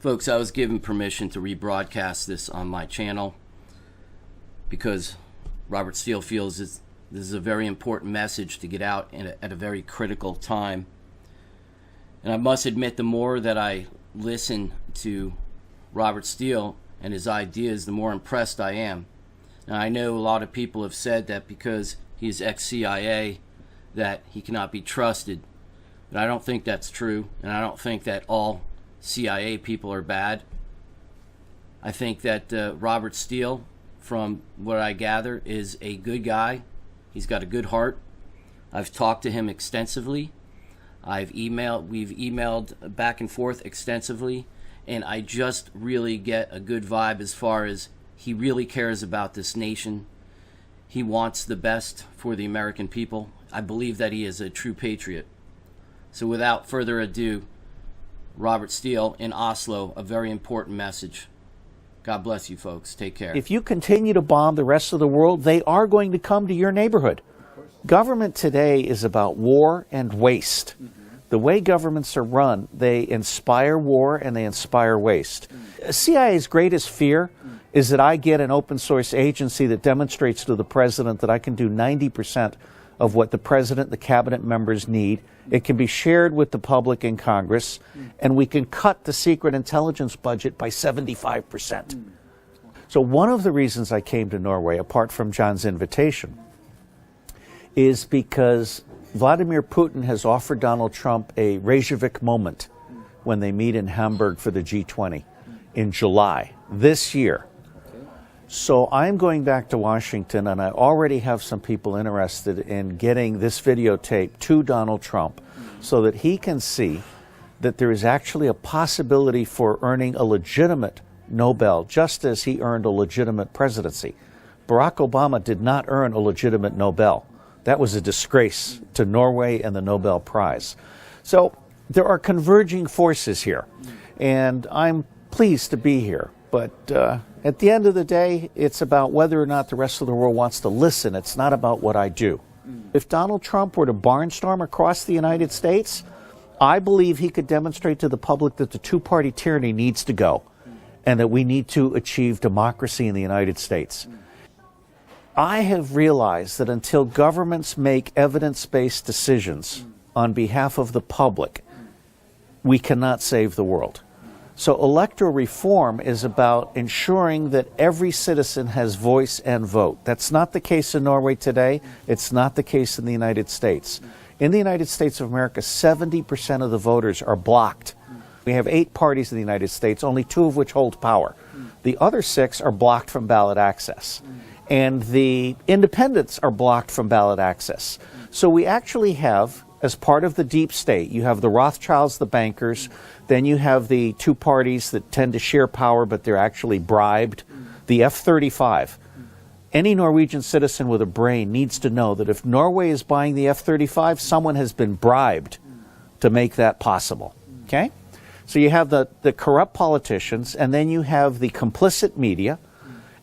Folks, I was given permission to rebroadcast this on my channel because Robert Steele feels this is a very important message to get out at a very critical time. And I must admit, the more that I listen to Robert Steele and his ideas, the more impressed I am. Now, I know a lot of people have said that because he's ex-CIA that he cannot be trusted. But I don't think that's true, and I don't think that all CIA people are bad. I think that Robert Steele, from what I gather, is a good guy. He's got a good heart. I've talked to him extensively. We've emailed back and forth extensively, and I just really get a good vibe as far as he really cares about this nation. He wants the best for the American people. I believe that he is a true patriot. So without further ado, Robert Steele in Oslo, a very important message. God bless you, folks. Take care. If you continue to bomb the rest of the world, they are going to come to your neighborhood. Government today is about war and waste. The way governments are run, they inspire war and they inspire waste. CIA's greatest fear is that I get an open source agency that demonstrates to the president that I can do 90% of what the president and the cabinet members need. It can be shared with the public in Congress, and we can cut the secret intelligence budget by 75%. So one of the reasons I came to Norway, apart from John's invitation, is because Vladimir Putin has offered Donald Trump a Reykjavik moment when they meet in Hamburg for the G20 in July this year. So I'm going back to Washington, and I already have some people interested in getting this videotape to Donald Trump so that he can see that there is actually a possibility for earning a legitimate Nobel, just as he earned a legitimate presidency. Barack Obama did not earn a legitimate Nobel. That was a disgrace to Norway and the Nobel Prize. So there are converging forces here, and I'm pleased to be here. But at the end of the day, it's about whether or not the rest of the world wants to listen. It's not about what I do. If Donald Trump were to barnstorm across the United States, I believe he could demonstrate to the public that the two-party tyranny needs to go and that we need to achieve democracy in the United States. I have realized that until governments make evidence-based decisions on behalf of the public, we cannot save the world. So electoral reform is about ensuring that every citizen has voice and vote. That's not the case in Norway today. It's not the case in the United States. In the United States of America, 70% of the voters are blocked. We have 8 parties in the United States, only 2 of which hold power. The other 6 are blocked from ballot access. And the independents are blocked from ballot access. So we actually have, as part of the deep state, you have the Rothschilds, the bankers, then you have the 2 parties that tend to share power, but they're actually bribed. The F-35. Any Norwegian citizen with a brain needs to know that if Norway is buying the F-35, someone has been bribed to make that possible. Okay? So you have the corrupt politicians, and then you have the complicit media,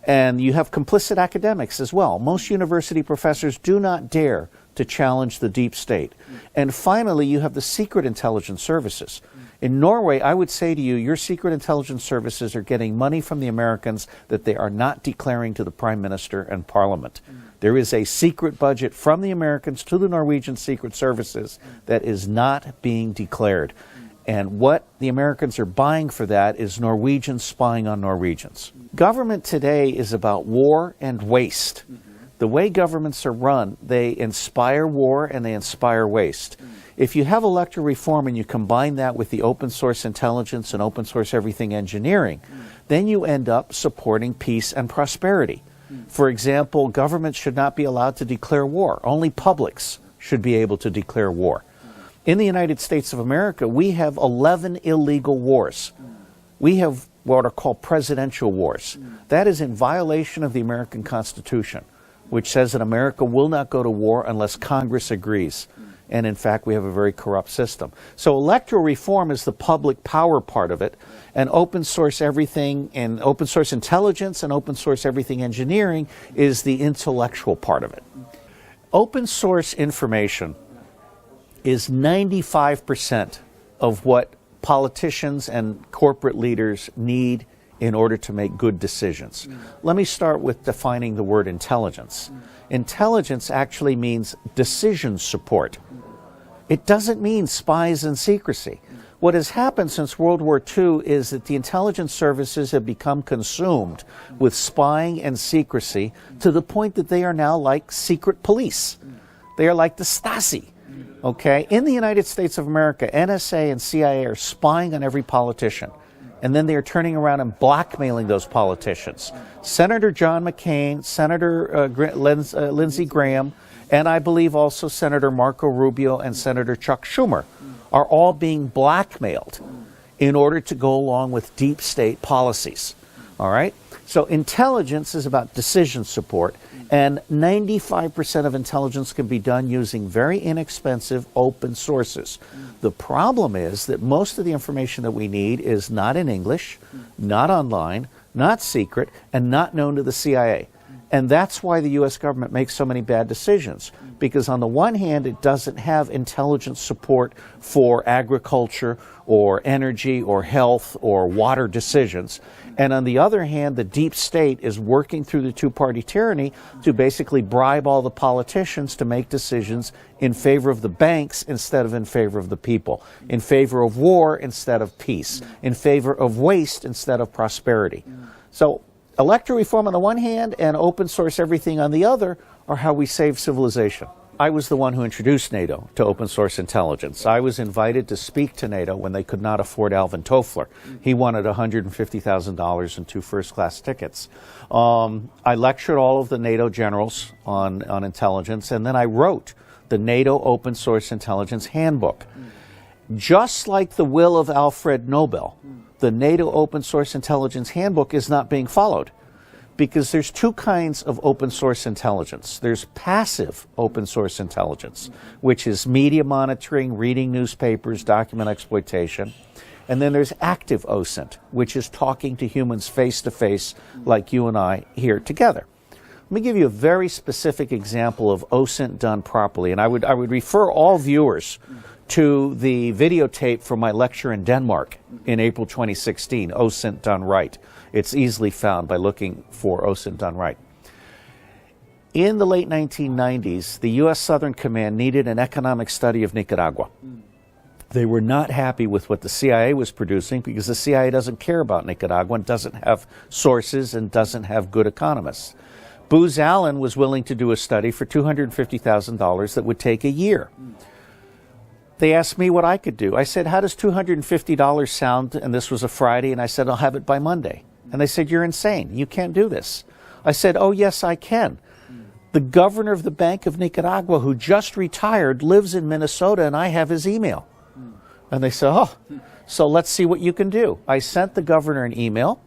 and you have complicit academics as well. Most university professors do not dare to challenge the deep state. And finally, you have the secret intelligence services. In Norway, I would say to you, your secret intelligence services are getting money from the Americans that they are not declaring to the Prime Minister and Parliament. There is a secret budget from the Americans to the Norwegian secret services that is not being declared. And what the Americans are buying for that is Norwegians spying on Norwegians. Government today is about war and waste. The way governments are run, they inspire war and they inspire waste. If you have electoral reform and you combine that with the open source intelligence and open source everything engineering, then you end up supporting peace and prosperity. For example, governments should not be allowed to declare war. Only publics should be able to declare war. In the United States of America, we have 11 illegal wars. We have what are called presidential wars. That is in violation of the American Constitution, which says that America will not go to war unless Congress agrees. And in fact, we have a very corrupt system. So electoral reform is the public power part of it, and open source everything, and open source intelligence and open source everything engineering is the intellectual part of it. Open source information is 95% of what politicians and corporate leaders need in order to make good decisions. Let me start with defining the word intelligence. Intelligence actually means decision support. It doesn't mean spies and secrecy. What has happened since World War II is that the intelligence services have become consumed with spying and secrecy to the point that they are now like secret police. They are like the Stasi. Okay? In the United States of America, NSA and CIA are spying on every politician. And then they are turning around and blackmailing those politicians. Senator John McCain, Senator Lindsey Graham, and I believe also Senator Marco Rubio and Senator Chuck Schumer are all being blackmailed in order to go along with deep state policies. All right? So intelligence is about decision support, and 95% of intelligence can be done using very inexpensive open sources. The problem is that most of the information that we need is not in English, not online, not secret, and not known to the CIA. And that's why the U.S. government makes so many bad decisions. Because on the one hand, it doesn't have intelligence support for agriculture or energy or health or water decisions. And on the other hand, the deep state is working through the two-party tyranny to basically bribe all the politicians to make decisions in favor of the banks instead of in favor of the people, in favor of war instead of peace, in favor of waste instead of prosperity. So electoral reform on the one hand and open source everything on the other are how we save civilization. I was the one who introduced NATO to open source intelligence. I was invited to speak to NATO when they could not afford Alvin Toffler. He wanted $150,000 and 2 first-class tickets. I lectured all of the NATO generals on intelligence, and then I wrote the NATO Open Source Intelligence Handbook. Just like the will of Alfred Nobel, the NATO Open Source Intelligence Handbook is not being followed because there's 2 kinds of open source intelligence. There's passive open source intelligence, which is media monitoring, reading newspapers, document exploitation. And then there's active OSINT, which is talking to humans face to face like you and I here together. Let me give you a very specific example of OSINT done properly, and I would refer all viewers to the videotape from my lecture in Denmark in April 2016, OSINT done right. It's easily found by looking for OSINT done right. In the late 1990s, the U.S. Southern Command needed an economic study of Nicaragua. They were not happy with what the CIA was producing because the CIA doesn't care about Nicaragua and doesn't have sources and doesn't have good economists. Booz Allen was willing to do a study for $250,000 that would take a year. They asked me what I could do. I said, how does $250 sound? And this was a Friday, and I said, I'll have it by Monday. And they said, you're insane. You can't do this. I said, oh, yes, I can. The governor of the Bank of Nicaragua, who just retired, lives in Minnesota, and I have his email. And they said, oh, so let's see what you can do. I sent the governor an email.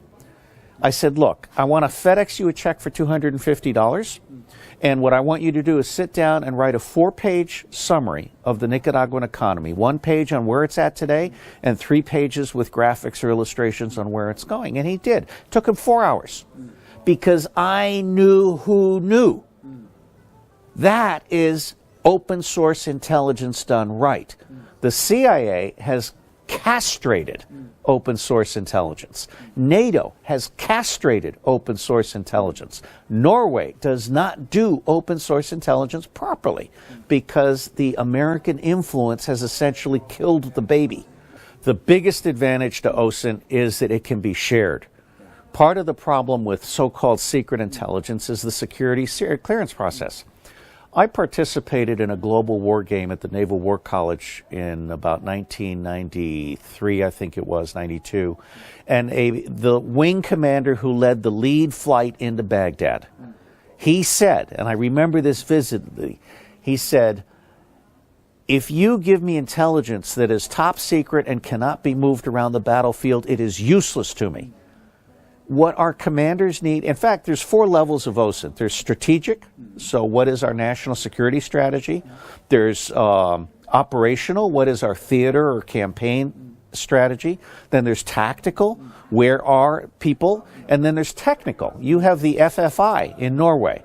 I said, look, I want to FedEx you a check for $250. And what I want you to do is sit down and write a 4-page summary of the Nicaraguan economy. 1 page on where it's at today and 3 pages with graphics or illustrations on where it's going. And he did. It took him 4 hours because I knew who knew. That is open source intelligence done right. The CIA has castrated open source intelligence. NATO has castrated open source intelligence. Norway does not do open source intelligence properly because the American influence has essentially killed the baby. The biggest advantage to OSINT is that it can be shared. Part of the problem with so-called secret intelligence is the security clearance process. I participated in a global war game at the Naval War College in about 1993, I think it was, 92. And the wing commander who led the lead flight into Baghdad, he said, and I remember this vividly, he said, if you give me intelligence that is top secret and cannot be moved around the battlefield, it is useless to me. What our commanders need, in fact, there's 4 levels of OSINT. There's strategic, so what is our national security strategy? There's operational, what is our theater or campaign strategy? Then there's tactical, where are people? And then there's technical. You have the FFI in Norway,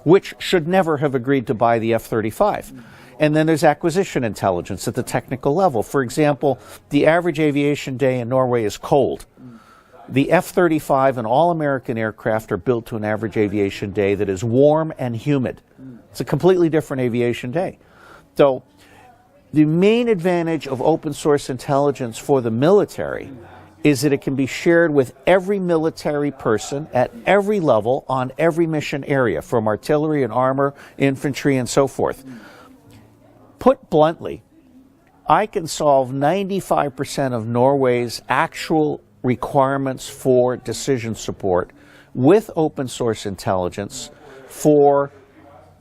which should never have agreed to buy the F-35. And then there's acquisition intelligence at the technical level. For example, the average aviation day in Norway is cold. The F-35 and all American aircraft are built to an average aviation day that is warm and humid. It's a completely different aviation day. So the main advantage of open source intelligence for the military is that it can be shared with every military person at every level on every mission area, from artillery and armor, infantry, and so forth. Put bluntly, I can solve 95% of Norway's actual requirements for decision support with open source intelligence for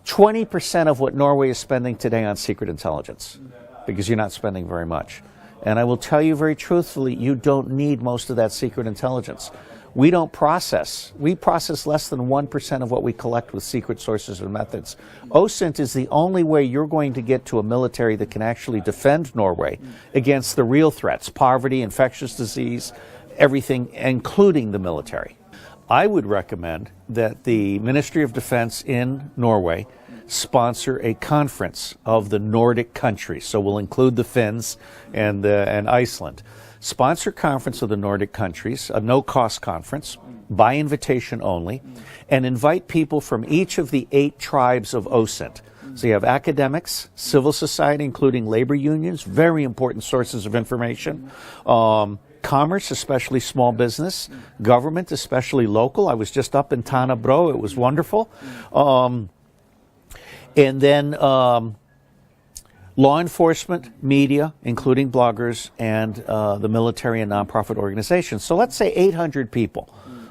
20% of what Norway is spending today on secret intelligence, because you're not spending very much. And I will tell you very truthfully, you don't need most of that secret intelligence. We don't process. We process less than 1% of what we collect with secret sources and methods. OSINT is the only way you're going to get to a military that can actually defend Norway against the real threats: poverty, infectious disease, everything, including the military. I would recommend that the Ministry of Defense in Norway sponsor a conference of the Nordic countries. So we'll include the Finns and Iceland. Sponsor conference of the Nordic countries, a no-cost conference, by invitation only, and invite people from each of the 8 tribes of OSINT. So you have academics, civil society, including labor unions, very important sources of information, commerce, especially small business, government, especially local. I was just up in Tanabro. It was wonderful. And then law enforcement, media, including bloggers, and the military and nonprofit organizations. So let's say 800 people,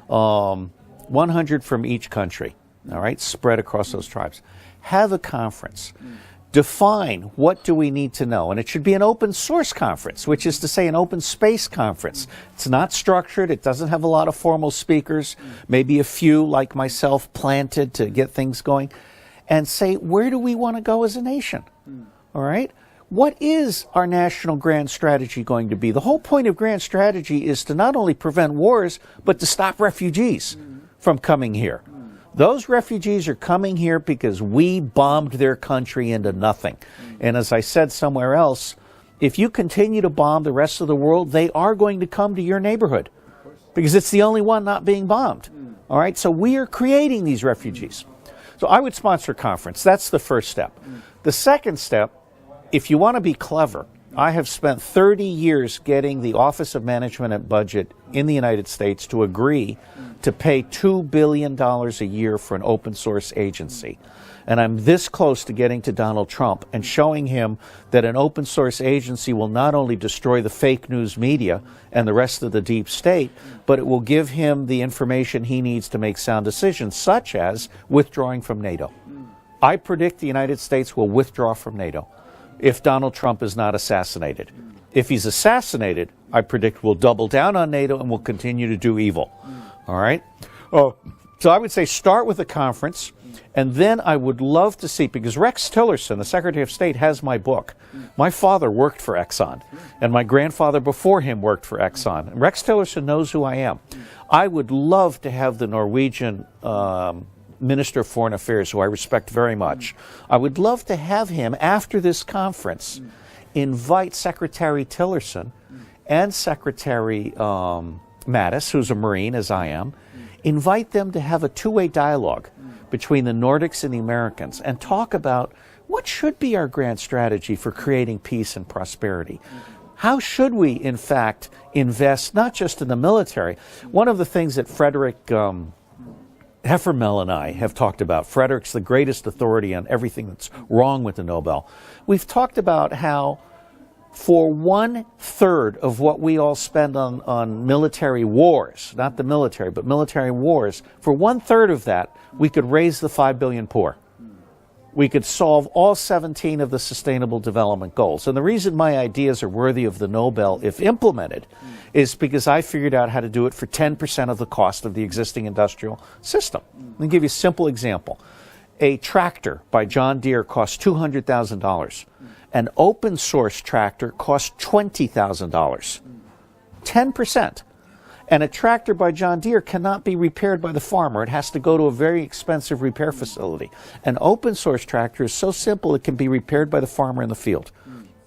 100 from each country, all right, spread across those tribes. Have a conference. Define what do we need to know. And it should be an open source conference, which is to say an open space conference. It's not structured. It doesn't have a lot of formal speakers, maybe a few like myself planted to get things going. And say, where do we want to go as a nation? All right? What is our national grand strategy going to be? The whole point of grand strategy is to not only prevent wars, but to stop refugees from coming here. Those refugees are coming here because we bombed their country into nothing. And as I said somewhere else, if you continue to bomb the rest of the world, they are going to come to your neighborhood because it's the only one not being bombed. All right? So we are creating these refugees. So I would sponsor a conference. That's the first step. The second step, if you want to be clever, I have spent 30 years getting the Office of Management and Budget in the United States to agree to pay $2 billion a year for an open source agency. And I'm this close to getting to Donald Trump and showing him that an open source agency will not only destroy the fake news media and the rest of the deep state, but it will give him the information he needs to make sound decisions, such as withdrawing from NATO. I predict the United States will withdraw from NATO if Donald Trump is not assassinated. If he's assassinated, I predict we'll double down on NATO and we'll continue to do evil. All right? So I would say start with a conference, and then I would love to see, because Rex Tillerson, the Secretary of State, has my book. My father worked for Exxon, and my grandfather before him worked for Exxon. And Rex Tillerson knows who I am. I would love to have the Norwegian Minister of Foreign Affairs, who I respect very much. I would love to have him, after this conference, invite Secretary Tillerson and Secretary Mattis, who's a Marine, as I am, invite them to have a two-way dialogue between the Nordics and the Americans and talk about what should be our grand strategy for creating peace and prosperity. How should we, in fact, invest not just in the military? One of the things that Frederick Heffermel and I have talked about, Frederick's the greatest authority on everything that's wrong with the Nobel. We've talked about how for 1/3 of what we all spend on military wars, not the military, but military wars, for 1/3 of that, we could raise the 5 billion poor. We could solve all 17 of the Sustainable Development Goals. And the reason my ideas are worthy of the Nobel, if implemented, is because I figured out how to do it for 10% of the cost of the existing industrial system. Let me give you a simple example. A tractor by John Deere costs $200,000. An open source tractor costs $20,000. 10%. And a tractor by John Deere cannot be repaired by the farmer. It has to go to a very expensive repair facility. An open source tractor is so simple it can be repaired by the farmer in the field.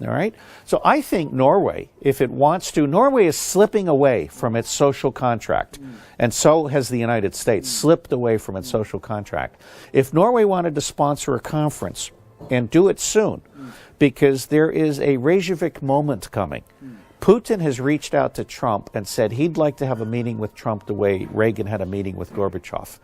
All right? So I think Norway, if it wants to, Norway is slipping away from its social contract. And so has the United States slipped away from its social contract. If Norway wanted to sponsor a conference, and do it soon, because there is a Reykjavik moment coming. Putin has reached out to Trump and said he'd like to have a meeting with Trump the way Reagan had a meeting with Gorbachev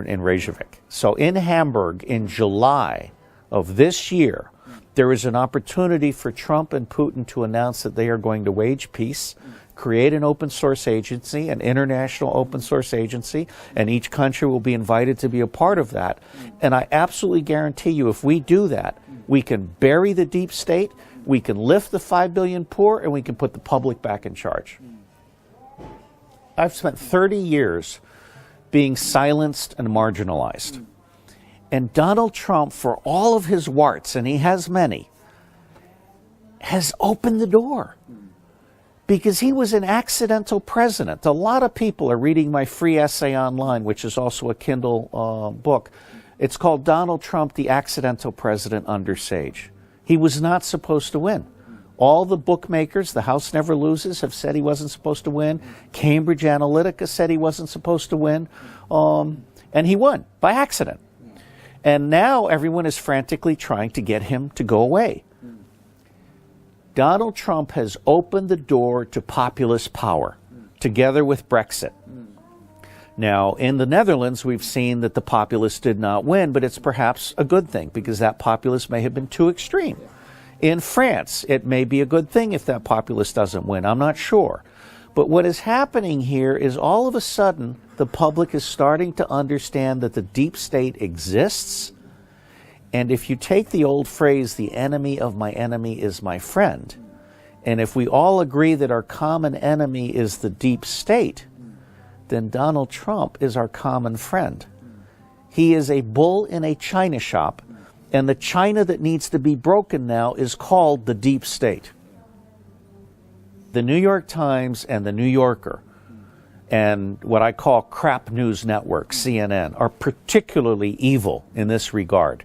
in Reykjavik. So in Hamburg in July of this year, there is an opportunity for Trump and Putin to announce that they are going to wage peace, create an open source agency, an international open source agency, and each country will be invited to be a part of that. And I absolutely guarantee you, if we do that, we can bury the deep state, we can lift the 5 billion poor, and we can put the public back in charge. I've spent 30 years being silenced and marginalized. And Donald Trump, for all of his warts, and he has many, has opened the door. Because he was an accidental president. A lot of people are reading my free essay online, which is also a Kindle book. It's called Donald Trump, the Accidental President Under Sage. He was not supposed to win. All the bookmakers, the House Never Loses, have said he wasn't supposed to win. Cambridge Analytica said he wasn't supposed to win. And he won by accident. And now everyone is frantically trying to get him to go away. Donald Trump has opened the door to populist power, together with Brexit. Now, in the Netherlands, we've seen that the populists did not win, but it's perhaps a good thing, because that populist may have been too extreme. In France, it may be a good thing if that populist doesn't win. I'm not sure. But what is happening here is all of a sudden, the public is starting to understand that the deep state exists. And if you take the old phrase, the enemy of my enemy is my friend, and if we all agree that our common enemy is the deep state, then Donald Trump is our common friend. He is a bull in a china shop, and the china that needs to be broken now is called the deep state. The New York Times and the New Yorker and what I call crap news network, CNN, are particularly evil in this regard.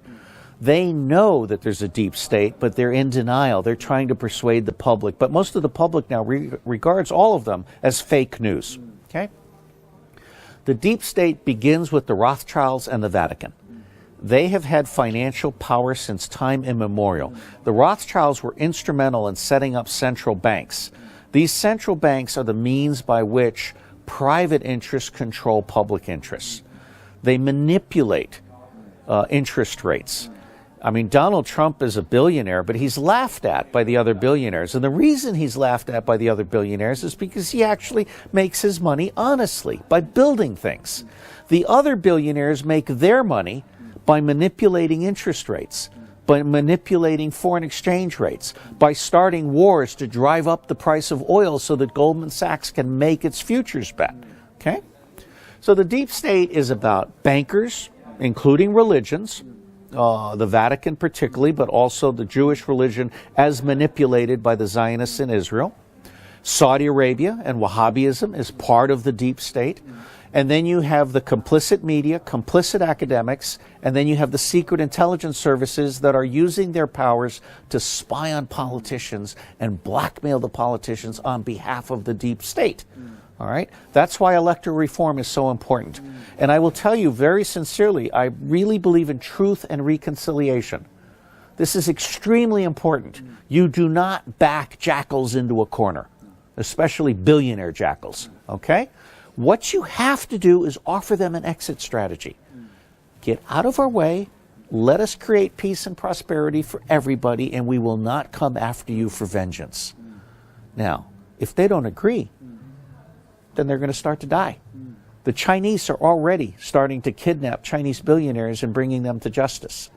They know that there's a deep state, but they're in denial. They're trying to persuade the public. But most of the public now regards all of them as fake news. Okay? The deep state begins with the Rothschilds and the Vatican. They have had financial power since time immemorial. The Rothschilds were instrumental in setting up central banks. These central banks are the means by which private interests control public interests. They manipulate interest rates. I mean, Donald Trump is a billionaire, but he's laughed at by the other billionaires. And the reason he's laughed at by the other billionaires is because he actually makes his money honestly, by building things. The other billionaires make their money by manipulating interest rates, by manipulating foreign exchange rates, by starting wars to drive up the price of oil so that Goldman Sachs can make its futures bet. Okay? So the deep state is about bankers, including religions, the Vatican particularly, but also the Jewish religion as manipulated by the Zionists in Israel. Saudi Arabia and Wahhabism is part of the deep state. And then you have the complicit media, complicit academics, and then you have the secret intelligence services that are using their powers to spy on politicians and blackmail the politicians on behalf of the deep state. All right? That's why electoral reform is so important. And I will tell you very sincerely, I really believe in truth and reconciliation. This is extremely important. You do not back jackals into a corner, especially billionaire jackals. Okay? What you have to do is offer them an exit strategy. Get out of our way. Let us create peace and prosperity for everybody, and we will not come after you for vengeance. Now, if they don't agree, then they're going to start to die. The Chinese are already starting to kidnap Chinese billionaires and bringing them to justice.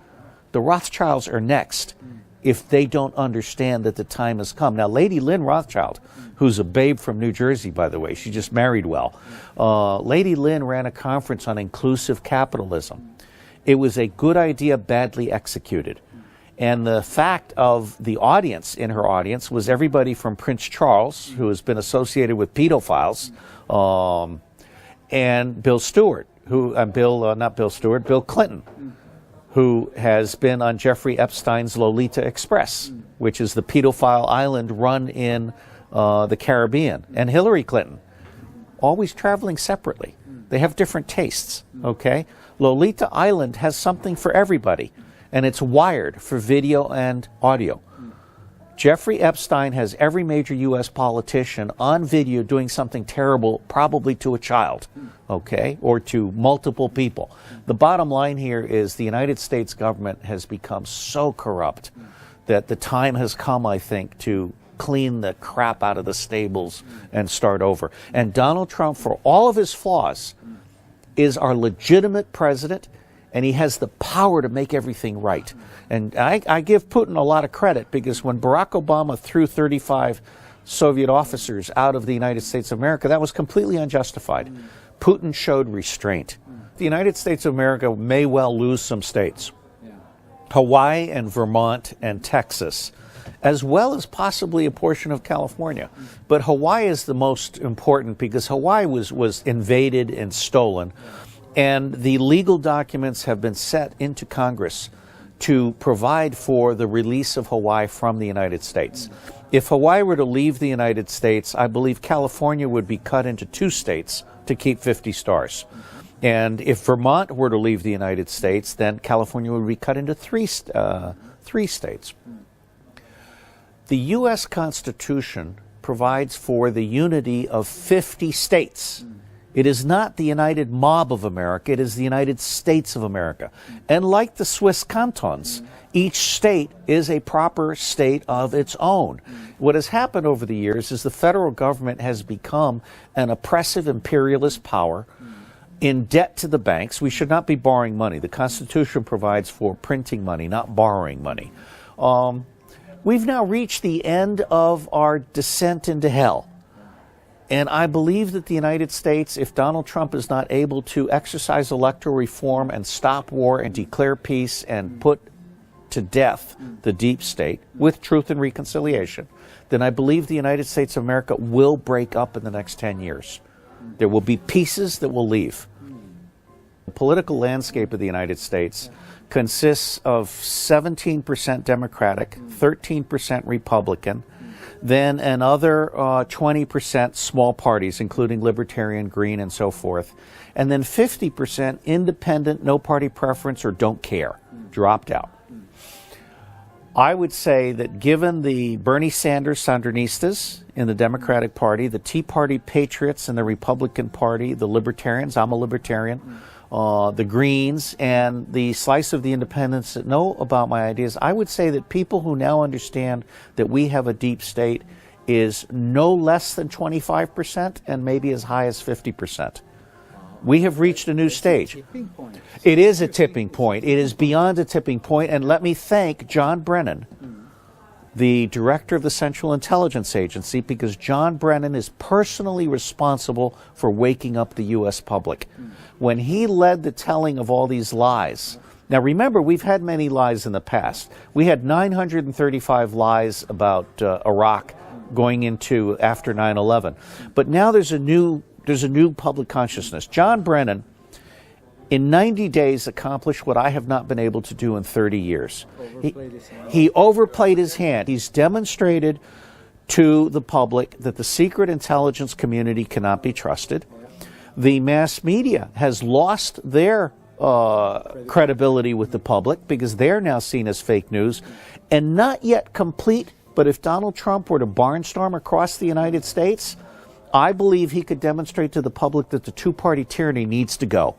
The Rothschilds are next if they don't understand that the time has come. Now, Lady Lynn Rothschild, who's a babe from New Jersey, by the way, she just married well. Lady Lynn ran a conference on inclusive capitalism. It was a good idea, badly executed. And the fact of the audience, in her audience, was everybody from Prince Charles, who has been associated with pedophiles, and Bill Stewart, Bill Clinton, who has been on Jeffrey Epstein's Lolita Express, which is the pedophile island run in the Caribbean, and Hillary Clinton, always traveling separately. They have different tastes, okay? Lolita Island has something for everybody, and it's wired for video and audio. Jeffrey Epstein has every major U.S. politician on video doing something terrible, probably to a child, okay, or to multiple people. The bottom line here is the United States government has become so corrupt that the time has come, I think, to clean the crap out of the stables and start over. And Donald Trump, for all of his flaws, is our legitimate president, and he has the power to make everything right. And I give Putin a lot of credit, because when Barack Obama threw 35 Soviet officers out of the United States of America, that was completely unjustified. Putin showed restraint. The United States of America may well lose some states. Hawaii and Vermont and Texas, as well as possibly a portion of California. But Hawaii is the most important, because Hawaii was invaded and stolen. And the legal documents have been set into Congress to provide for the release of Hawaii from the United States. If Hawaii were to leave the United States, I believe California would be cut into 2 states to keep 50 stars. And if Vermont were to leave the United States, then California would be cut into 3 states. The U.S. Constitution provides for the unity of 50 states. It is not the United Mob of America, it is the United States of America. And like the Swiss cantons, each state is a proper state of its own. What has happened over the years is the federal government has become an oppressive imperialist power in debt to the banks. We should not be borrowing money. The Constitution provides for printing money, not borrowing money. We've now reached the end of our descent into hell. And I believe that the United States, if Donald Trump is not able to exercise electoral reform and stop war and declare peace and put to death the deep state with truth and reconciliation, then I believe the United States of America will break up in the next 10 years. There will be pieces that will leave. The political landscape of the United States consists of 17% Democratic, 13% Republican, then another 20% small parties, including Libertarian, Green, and so forth, and then 50% independent, no party preference, or don't care, dropped out. I would say that given the Bernie Sanders Sandinistas in the Democratic Party, the Tea Party Patriots in the Republican Party, the Libertarians, I'm a Libertarian, the Greens, and the slice of the independents that know about my ideas, I would say that people who now understand that we have a deep state is no less than 25% and maybe as high as 50%. We have reached a new stage. It is a tipping point. It is beyond a tipping point. And let me thank John Brennan, the director of the Central Intelligence Agency, because John Brennan is personally responsible for waking up the U.S. public. When he led the telling of all these lies, now remember, we've had many lies in the past. We had 935 lies about Iraq going into after 9/11. But now there's a new public consciousness. John Brennan, in 90 days, accomplished what I have not been able to do in 30 years. He overplayed his hand. He's demonstrated to the public that the secret intelligence community cannot be trusted. The mass media has lost their credibility with the public because they're now seen as fake news. And not yet complete, but if Donald Trump were to barnstorm across the United States, I believe he could demonstrate to the public that the two-party tyranny needs to go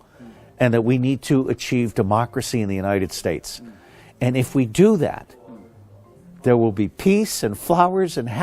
and that we need to achieve democracy in the United States. And if we do that, there will be peace and flowers and happiness.